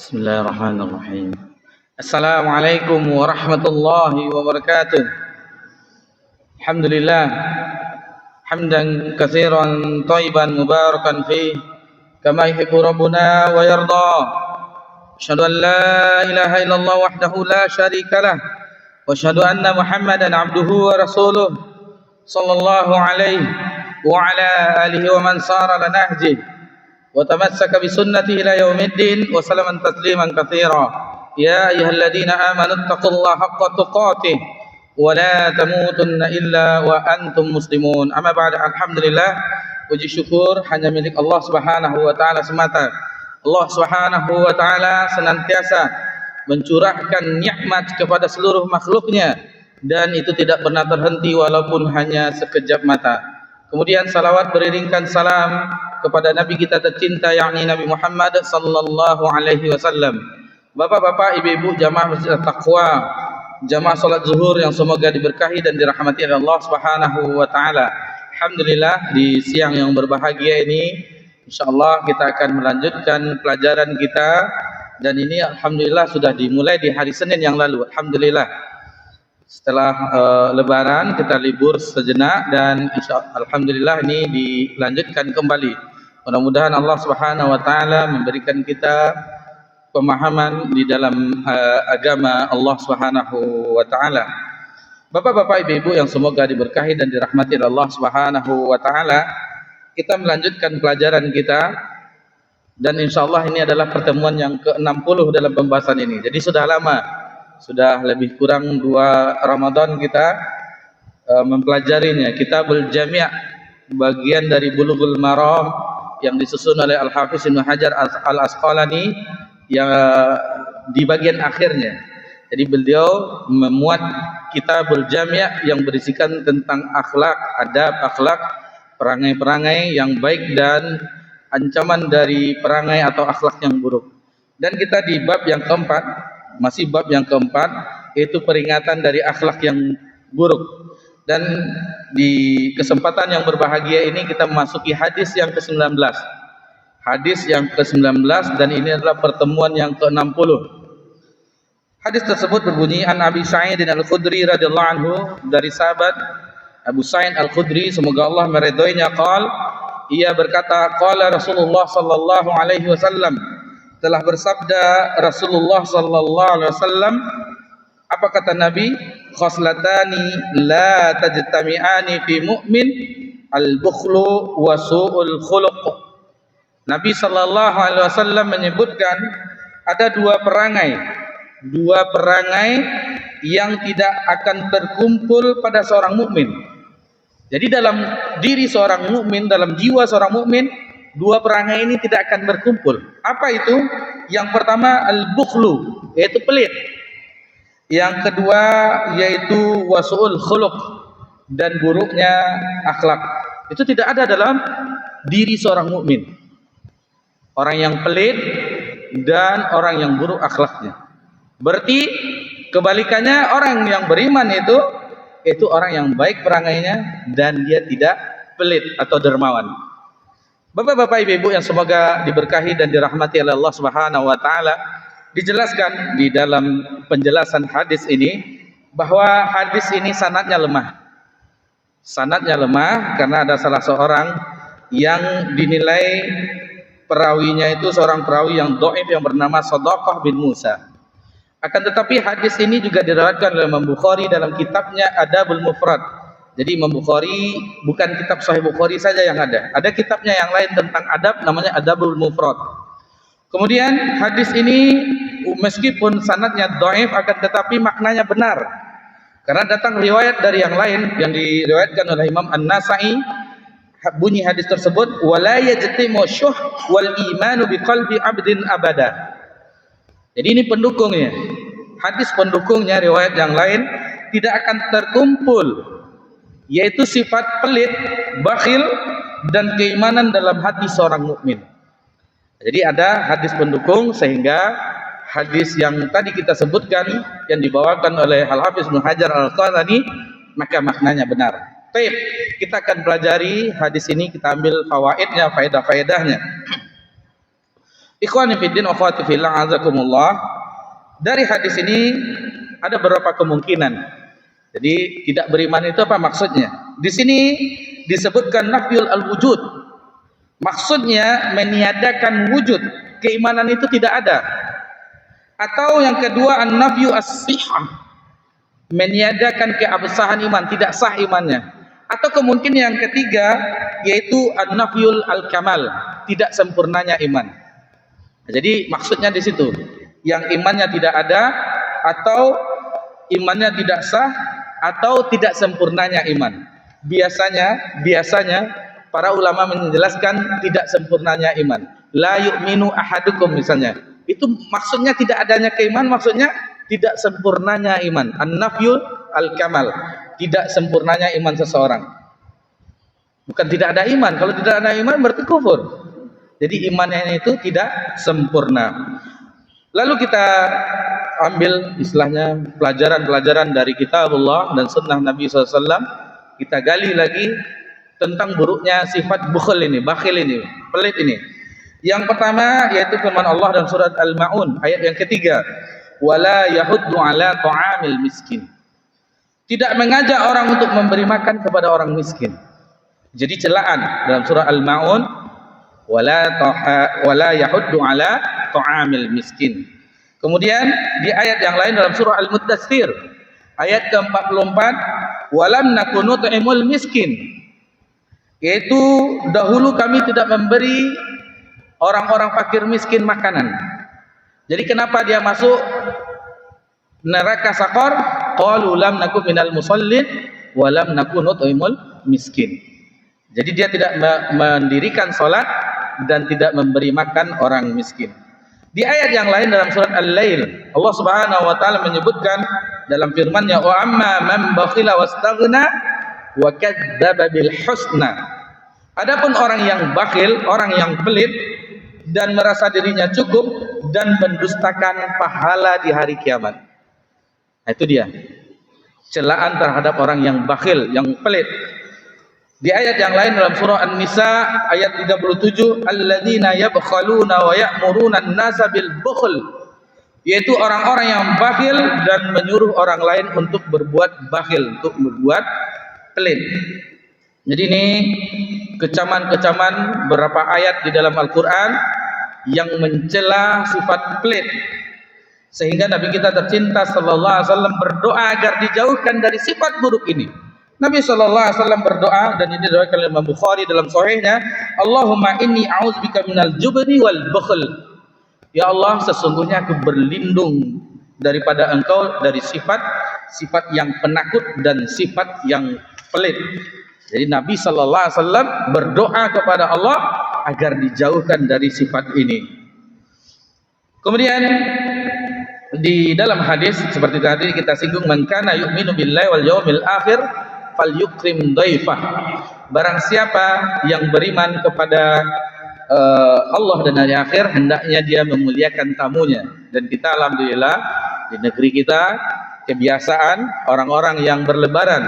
Bismillahirrahmanirrahim. Assalamualaikum warahmatullahi wabarakatuh. Alhamdulillah hamdan katsiran thayyiban mubarakan fi kama yuhibbu rabbuna wa yarda. Asyhadu an la ilaha illallah wahdahu la syarika lah wa asyhadu anna Muhammadan abduhu wa rasuluh sallallahu alaihi wa ala alihi wa man sara ala nahjihi وتمسك بسنته إلى يوم الدين وسلم تسليما كثيرا يا أيها الذين آمنوا اتقوا الله حق تقاته ولا تموتن إلا وأنتم مسلمون. أما بعد, alhamdulillah, puji syukur hanya milik Allah Subhanahu wa taala semata. Allah Subhanahu wa taala senantiasa mencurahkan nikmat kepada seluruh makhluknya dan itu tidak pernah terhenti walaupun hanya sekejap mata. Kemudian salawat beriringkan salam kepada Nabi kita tercinta, yakni Nabi Muhammad sallallahu alaihi wasallam. Bapak-bapak, ibu-ibu, jamaah Masjid At-Taqwa, jamaah salat zuhur yang semoga diberkahi dan dirahmati oleh Allah Subhanahu wa taala. Alhamdulillah, di siang yang berbahagia ini insyaallah kita akan melanjutkan pelajaran kita dan ini alhamdulillah sudah dimulai di hari Senin yang lalu. Alhamdulillah. Setelah lebaran kita libur sejenak dan alhamdulillah ini dilanjutkan kembali. Mudah-mudahan Allah Subhanahu wa taala memberikan kita pemahaman di dalam agama Allah Subhanahu wa taala. Bapak-bapak, ibu-ibu yang semoga diberkahi dan dirahmati oleh Allah Subhanahu wa taala, kita melanjutkan pelajaran kita dan insyaallah ini adalah pertemuan yang ke-60 dalam pembahasan ini. Jadi sudah lama, sudah lebih kurang 2 Ramadan kita mempelajarinya. Kitabul Jami', bagian dari Bulughul Maram yang disusun oleh Al-Hafiz Ibnu Hajar Al-Asqalani yang di bagian akhirnya. Jadi beliau memuat Kitabul Jami' yang berisikan tentang akhlak, adab, akhlak, perangai-perangai yang baik dan ancaman dari perangai atau akhlak yang buruk. Dan kita di bab yang keempat, masih bab yang keempat, yaitu peringatan dari akhlak yang buruk. Dan di kesempatan yang berbahagia ini kita memasuki hadis yang ke-19. Hadis yang ke-19 dan ini adalah pertemuan yang ke-60. Hadis tersebut berbunyi, An Abi Sa'id Al-Khudri radhiyallahu anhu, dari sahabat Abu Sa'id Al-Khudri semoga Allah meridhoinya, ia berkata, qala Rasulullah sallallahu alaihi wasallam, telah bersabda Rasulullah sallallahu alaihi wasallam, apa kata Nabi? Khoslatani la tajtami'ani fi mu'min, al-bukhlu wa su'ul khuluq. Nabi sallallahu alaihi wasallam menyebutkan ada dua perangai yang tidak akan terkumpul pada seorang mukmin. Jadi dalam diri seorang mukmin, dalam jiwa seorang mukmin, dua perangai ini tidak akan berkumpul. Apa itu? Yang pertama al-bukhlu, yaitu pelit. Yang kedua yaitu wasu'ul khuluq, dan buruknya akhlak. Itu tidak ada dalam diri seorang mukmin. Orang yang pelit dan orang yang buruk akhlaknya. Berarti kebalikannya, orang yang beriman itu orang yang baik perangainya dan dia tidak pelit atau dermawan. Bapak-bapak, ibu-ibu yang semoga diberkahi dan dirahmati oleh Allah Subhanahu wa taala, dijelaskan di dalam penjelasan hadis ini bahwa hadis ini sanadnya lemah. Sanadnya lemah karena ada salah seorang yang dinilai perawinya itu seorang perawi yang dhaif yang bernama Shadaqah bin Musa. Akan tetapi hadis ini juga diriwayatkan oleh Imam Bukhari dalam kitabnya Adabul Mufrad. Jadi Imam Bukhari bukan kitab Sahih Bukhari saja yang ada kitabnya yang lain tentang adab, namanya Adabul Mufrad. Kemudian hadis ini meskipun sanadnya dhaif akan tetapi maknanya benar. Karena datang riwayat dari yang lain yang diriwayatkan oleh Imam An-Nasa'i, bunyi hadis tersebut, wala yajtimu syuh wal imanu biqalbi 'abdin abada. Jadi ini pendukungnya. Hadis pendukungnya riwayat yang lain tidak akan terkumpul, yaitu sifat pelit, bakhil dan keimanan dalam hati seorang mukmin. Jadi ada hadis pendukung sehingga hadis yang tadi kita sebutkan yang dibawakan oleh Al-Hafiz Ibnu Hajar Al-Asqalani maka maknanya benar. Baik, kita akan pelajari hadis ini, kita ambil fawaidnya, faedah-faedahnya. Ikhwani fiddin wa akhwati fillah, azakumullah. Dari hadis ini ada beberapa kemungkinan. Jadi tidak beriman itu apa maksudnya? Di sini disebutkan nafyul al-wujud. Maksudnya meniadakan wujud, keimanan itu tidak ada. Atau yang kedua an-nafyu as-sihah, meniadakan keabsahan iman, tidak sah imannya. Atau kemungkinan yang ketiga yaitu an-nafyul al-kamal, tidak sempurnanya iman. Jadi maksudnya di situ, yang imannya tidak ada, atau imannya tidak sah, atau tidak sempurnanya iman. Biasanya para ulama menjelaskan tidak sempurnanya iman. La yu'minu ahadukum misalnya. Itu maksudnya tidak adanya keimanan, maksudnya tidak sempurnanya iman. An-nafyul al-kamal, tidak sempurnanya iman seseorang. Bukan tidak ada iman. Kalau tidak ada iman berarti kufur. Jadi imannya itu tidak sempurna. Lalu kita ambil istilahnya pelajaran-pelajaran dari kitabullah dan sunnah Nabi SAW. Kita gali lagi tentang buruknya sifat bukhil ini, bakhil ini, pelit ini. Yang pertama yaitu firman Allah dalam surat Al-Ma'un ayat yang ketiga, wala yahuddu ala ta'amil miskin. Tidak mengajak orang untuk memberi makan kepada orang miskin. Jadi celaan dalam surah Al-Ma'un, wala yahuddu ala ta'amil miskin. Kemudian di ayat yang lain dalam surah Al-Muddatsir ayat ke-44, walam nakunu tu'imul miskin, yaitu dahulu kami tidak memberi orang-orang fakir miskin makanan. Jadi kenapa dia masuk neraka sakor? Qalu lam nakum minal musallin wa lam nakunu tu'imul miskin. Jadi dia tidak mendirikan salat dan tidak memberi makan orang miskin. Di ayat yang lain dalam surat Al-Lail, Allah Subhanahu wa taala menyebutkan dalam firman-Nya, wa amma man bakhila wastaghna wa kadzdzaba bil husna. Adapun orang yang bakhil, orang yang pelit dan merasa dirinya cukup dan mendustakan pahala di hari kiamat. Nah, itu dia celaan terhadap orang yang bakhil, yang pelit. Di ayat yang lain dalam surah An-Nisa ayat 37, alladzina yabkhaluna wa ya'muruna an-nasa bil bukhl, yaitu orang-orang yang bakhil dan menyuruh orang lain untuk berbuat bakhil, untuk berbuat pelit. Jadi ini kecaman-kecaman beberapa ayat di dalam Al-Qur'an yang mencela sifat pelit, sehingga Nabi kita tercinta sallallahu alaihi wasallam berdoa agar dijauhkan dari sifat buruk ini. Nabi sallallahu alaihi wasallam berdoa, dan ini diriwayatkan oleh Imam Bukhari dalam sahihnya, Allahumma inni a'udzubika minal jubni wal bukhl. Ya Allah, sesungguhnya aku berlindung daripada Engkau dari sifat yang penakut dan sifat yang pelit. Jadi Nabi sallallahu alaihi wasallam berdoa kepada Allah agar dijauhkan dari sifat ini. Kemudian di dalam hadis seperti tadi kita singgung, man kana yu'minu billahi wal yawmil akhir falyukrim dhaifah. Barang siapa yang beriman kepada Allah dan hari akhir, hendaknya dia memuliakan tamunya. Dan kita alhamdulillah di negeri kita kebiasaan orang-orang yang berlebaran,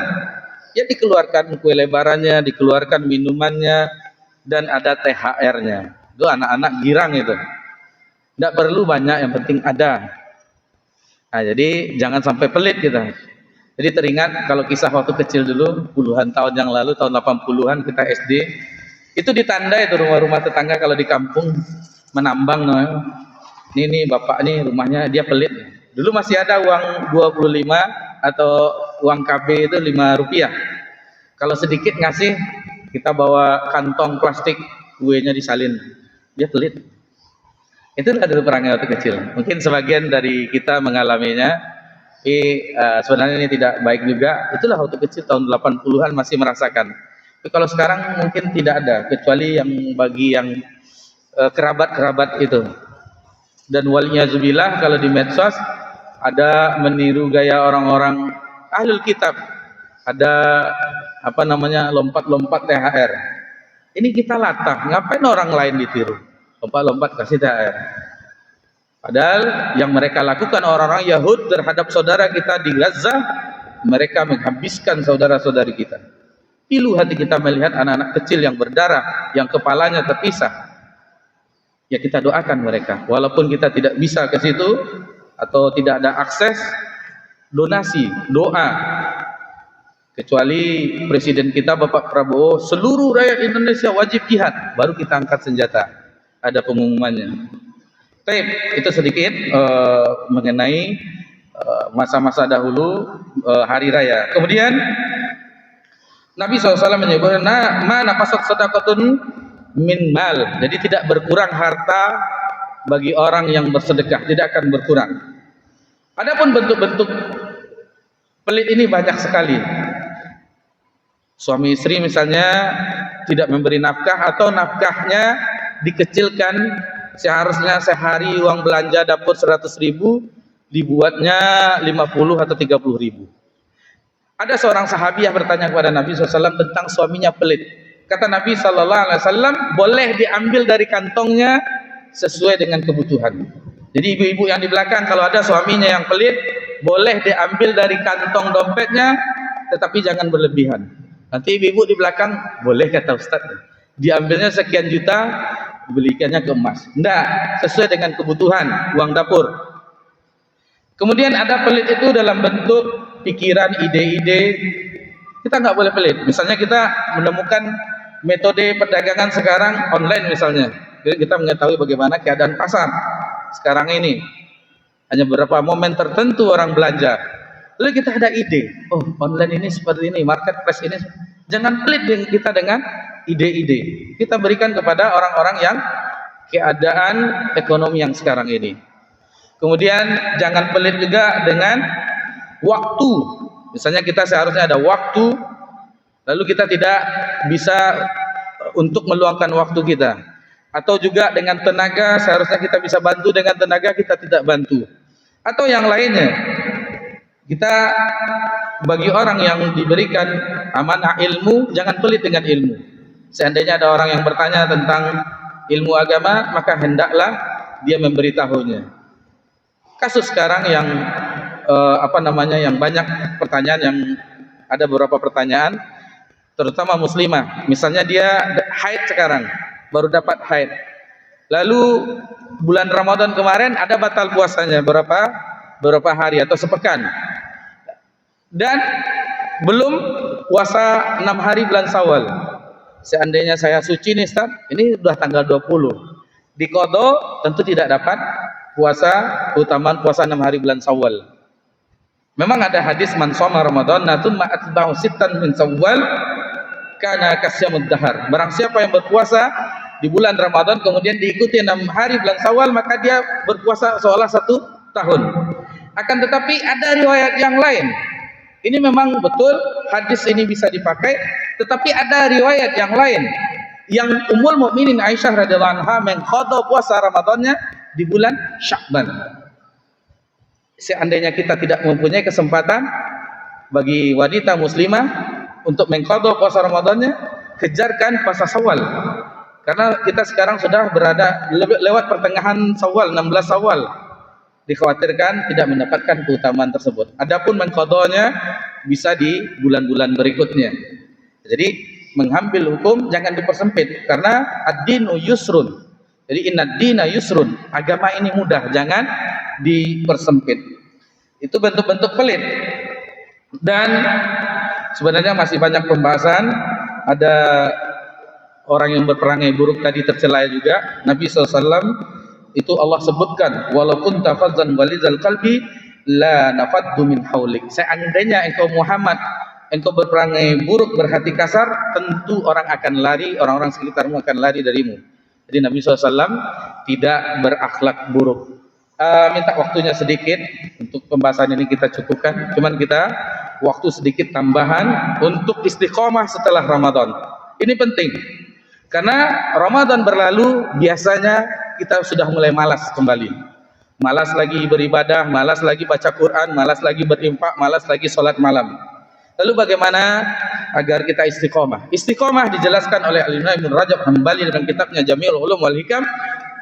ya dikeluarkan kue lebarannya, dikeluarkan minumannya, dan ada THR-nya. Itu anak-anak girang itu. Tidak perlu banyak, yang penting ada. Nah, jadi jangan sampai pelit kita. Jadi teringat kalau kisah waktu kecil dulu, puluhan tahun yang lalu, tahun 80-an kita SD, itu ditandai itu rumah-rumah tetangga kalau di kampung menambang. Ini bapak nih rumahnya dia pelit. Dulu masih ada uang 25 atau uang KB itu 5 rupiah. Kalau sedikit ngasih, kita bawa kantong plastik, kuenya disalin. Dia pelit. Itulah dulu perangnya waktu kecil. Mungkin sebagian dari kita mengalaminya, tapi sebenarnya ini tidak baik juga. Itulah waktu kecil tahun 80-an masih merasakan. Tapi kalau sekarang mungkin tidak ada, kecuali yang bagi yang kerabat-kerabat itu. Dan waliyazubillah kalau di medsos ada meniru gaya orang-orang ahlul kitab. Ada lompat-lompat THR. Ini kita latah, ngapain orang lain ditiru? Lompat-lompat kasih THR. Padahal yang mereka lakukan orang-orang Yahud terhadap saudara kita di Gaza, mereka menghabiskan saudara-saudari kita. Pilu hati kita melihat anak-anak kecil yang berdarah, yang kepalanya terpisah. ya kita doakan mereka. Walaupun kita tidak bisa ke situ atau tidak ada akses, donasi, doa. Kecuali presiden kita Bapak Prabowo, seluruh rakyat Indonesia wajib jihad, baru kita angkat senjata. Ada pengumumannya. Baik, itu sedikit mengenai masa-masa dahulu hari raya. Kemudian Nabi SAW menyebutkan, mana pasat sedekatun min mal. Jadi tidak berkurang harta bagi orang yang bersedekah, tidak akan berkurang. Adapun bentuk-bentuk pelit ini banyak sekali. Suami istri misalnya tidak memberi nafkah atau nafkahnya dikecilkan, seharusnya sehari uang belanja dapur 100.000 dibuatnya 50 atau 30.000. Ada seorang sahabi yang bertanya kepada Nabi SAW tentang suaminya pelit. Kata Nabi SAW, boleh diambil dari kantongnya sesuai dengan kebutuhan. Jadi ibu-ibu yang di belakang, kalau ada suaminya yang pelit, boleh diambil dari kantong dompetnya, tetapi jangan berlebihan. Nanti ibu-ibu di belakang, boleh kata Ustaz, diambilnya sekian juta, belikannya ke emas. Tidak, sesuai dengan kebutuhan, uang dapur. Kemudian ada pelit itu dalam bentuk pikiran, ide-ide. Kita nggak boleh pelit. Misalnya kita menemukan metode perdagangan sekarang online misalnya. Jadi kita mengetahui bagaimana keadaan pasar sekarang ini. Hanya beberapa momen tertentu orang belanja. Lalu kita ada ide. Oh, online ini seperti ini, marketplace ini. Jangan pelit kita dengan ide-ide. Kita berikan kepada orang-orang yang keadaan ekonomi yang sekarang ini. Kemudian jangan pelit juga dengan waktu. Misalnya kita seharusnya ada waktu, lalu kita tidak bisa untuk meluangkan waktu kita. Atau juga dengan tenaga, seharusnya kita bisa bantu dengan tenaga, kita tidak bantu. Atau yang lainnya, kita bagi orang yang diberikan amanah ilmu, jangan pelit dengan ilmu. Seandainya ada orang yang bertanya tentang ilmu agama, maka hendaklah dia memberitahunya. Kasus sekarang yang yang banyak pertanyaan, yang ada beberapa pertanyaan, terutama muslimah. Misalnya dia haid sekarang, baru dapat haid. Lalu bulan Ramadan kemarin ada batal puasanya beberapa hari atau sepekan. Dan belum puasa 6 hari bulan Syawal. Seandainya saya suci nih Ustaz, ini sudah tanggal 20. Diqadha tentu tidak dapat puasa, keutamaan puasa 6 hari bulan Syawal. Memang ada hadis man shoma Ramadan tsumma atba'u sittan min Syawal kana kasyamud dahar. Barang siapa yang berpuasa di bulan Ramadan kemudian diikuti 6 hari bulan Syawal, maka dia berpuasa seolah 1 tahun. Akan tetapi ada riwayat yang lain. Ini memang betul hadis ini bisa dipakai, tetapi ada riwayat yang lain yang Ummul Mukminin Aisyah radhiyallahu anha mengqadha puasa Ramadannya di bulan Sya'ban. Seandainya kita tidak mempunyai kesempatan bagi wanita muslimah untuk mengqadha puasa Ramadannya, kejarkan puasa Syawal. Karena kita sekarang sudah berada lewat pertengahan Syawal, 16 Syawal. Dikhawatirkan tidak mendapatkan keutamaan tersebut. Adapun mengqadhanya bisa di bulan-bulan berikutnya. Jadi mengambil hukum jangan dipersempit, karena ad-dinu yusrun. Jadi inna dina yusrun, agama ini mudah, jangan dipersempit. Itu bentuk-bentuk pelit. Dan sebenarnya masih banyak pembahasan. Ada orang yang berperangai buruk tadi tercela juga. Nabi SAW itu Allah sebutkan, walaupun tafazzan walizal qalbi la nafaddu min haulik. Seandainya engkau Muhammad, engkau berperangai buruk, berhati kasar, tentu orang akan lari, orang-orang sekitarmu akan lari darimu. Jadi Nabi SAW tidak berakhlak buruk. Minta waktunya sedikit untuk pembahasan ini kita cukupkan. Cuman kita waktu sedikit tambahan untuk istiqomah setelah Ramadan. Ini penting. Karena Ramadan berlalu biasanya kita sudah mulai malas kembali. Malas lagi beribadah, malas lagi baca Quran, malas lagi berinfak, malas lagi sholat malam. Lalu bagaimana agar kita istiqomah? Istiqomah dijelaskan oleh Al-Imam Ibnu Rajab Hambali dalam kitabnya Jami'ul Ulum wal Hikam.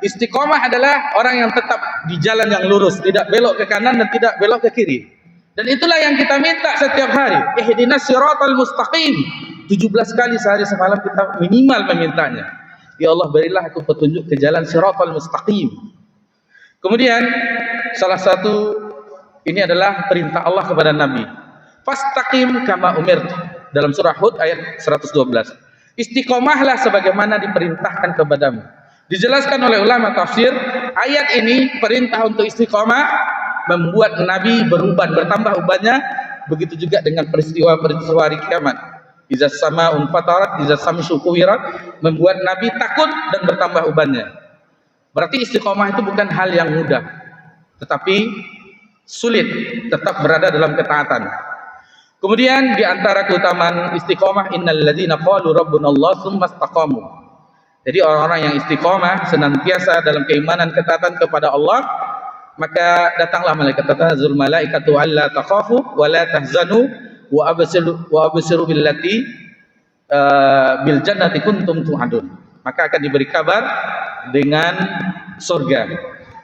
Istiqomah adalah orang yang tetap di jalan yang lurus, tidak belok ke kanan dan tidak belok ke kiri. Dan itulah yang kita minta setiap hari. Ihdinas siratal mustaqim. 17 kali sehari semalam kita minimal memintanya. Ya Allah, berilah aku petunjuk ke jalan Shiratal Mustaqim. Kemudian salah satu ini adalah perintah Allah kepada Nabi. Fastaqim kama umirt. Dalam surah Hud ayat 112. Istiqomahlah sebagaimana diperintahkan kepadamu. Dijelaskan oleh ulama tafsir, ayat ini perintah untuk istiqomah membuat Nabi beruban, bertambah ubannya. Begitu juga dengan peristiwa-peristiwa hari kiamat. Iza sama'un fatarat, iza samsu kuwirat, membuat Nabi takut dan bertambah ubannya. Berarti istiqomah itu bukan hal yang mudah, tetapi sulit, tetap berada dalam ketaatan. Kemudian di antara keutamaan istiqomah, innal ladzina qalu rabbunallah tsumma istaqamu. Jadi orang-orang yang istiqomah senantiasa dalam keimanan ketaatan kepada Allah, maka datanglah malaikat, tanazzul malaikatu alla takhafu wa la tahzanu wa absiru billati bil jannati kuntum tu'adun. Maka akan diberi kabar dengan surga.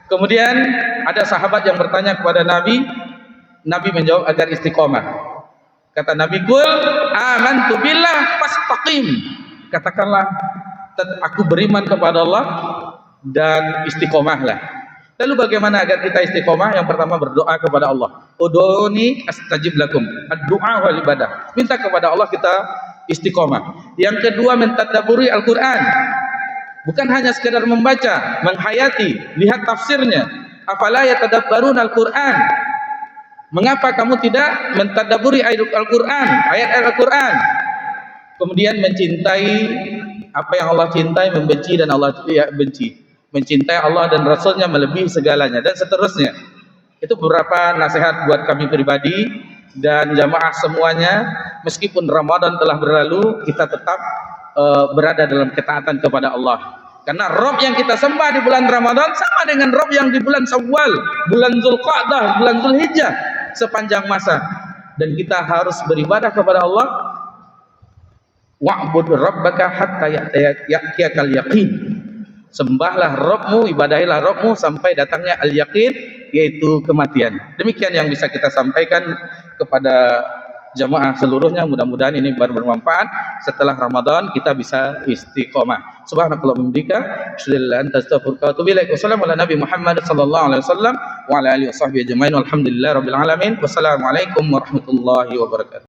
Kemudian ada sahabat yang bertanya kepada Nabi, Nabi menjawab agar istiqomah. Kata Nabi, "Qul amantu billah fastaqim." Katakanlah, aku beriman kepada Allah dan istiqomahlah. Lalu bagaimana agar kita istiqomah? Yang pertama, berdoa kepada Allah. Ud'uni astajib lakum. Ad-du'a wal ibadah. Minta kepada Allah, kita istiqomah. Yang kedua, mentadabburi Al-Qur'an. Bukan hanya sekedar membaca, menghayati, lihat tafsirnya. Afala yatadabbaruna Al-Qur'an? Mengapa kamu tidak mentadabburi ayat Al-Qur'an, ayat Al-Qur'an? Kemudian mencintai apa yang Allah cintai, membenci dan Allah tidak benci. Mencintai Allah dan Rasulnya melebihi segalanya, dan seterusnya. Itu beberapa nasihat buat kami pribadi dan jamaah semuanya. Meskipun Ramadan telah berlalu, kita tetap berada dalam ketaatan kepada Allah. Karena Rabb yang kita sembah di bulan Ramadan sama dengan Rabb yang di bulan Syawal, bulan Zulqa'dah, bulan Zulhijjah, sepanjang masa. Dan kita harus beribadah kepada Allah. Wa'bud rabbaka hatta ya'tiyakal yaqin. Sembahlah Rabbmu, ibadahilah Rabbmu sampai datangnya al-yaqin, yaitu kematian. Demikian yang bisa kita sampaikan kepada jamaah seluruhnya. Mudah-mudahan ini bermanfaat. Setelah Ramadan kita bisa istiqomah. Subhanakallahumma wa bihamdika, asyhadu an la ilaha illa anta, astaghfiruka wa atubu ilaik. Wassalamu ala nabi Muhammad sallallahu alaihi wasallam wa ala alihi washabbihi ajmain. Walhamdulillahirabbil alamin. Wassalamualaikum warahmatullahi wabarakatuh.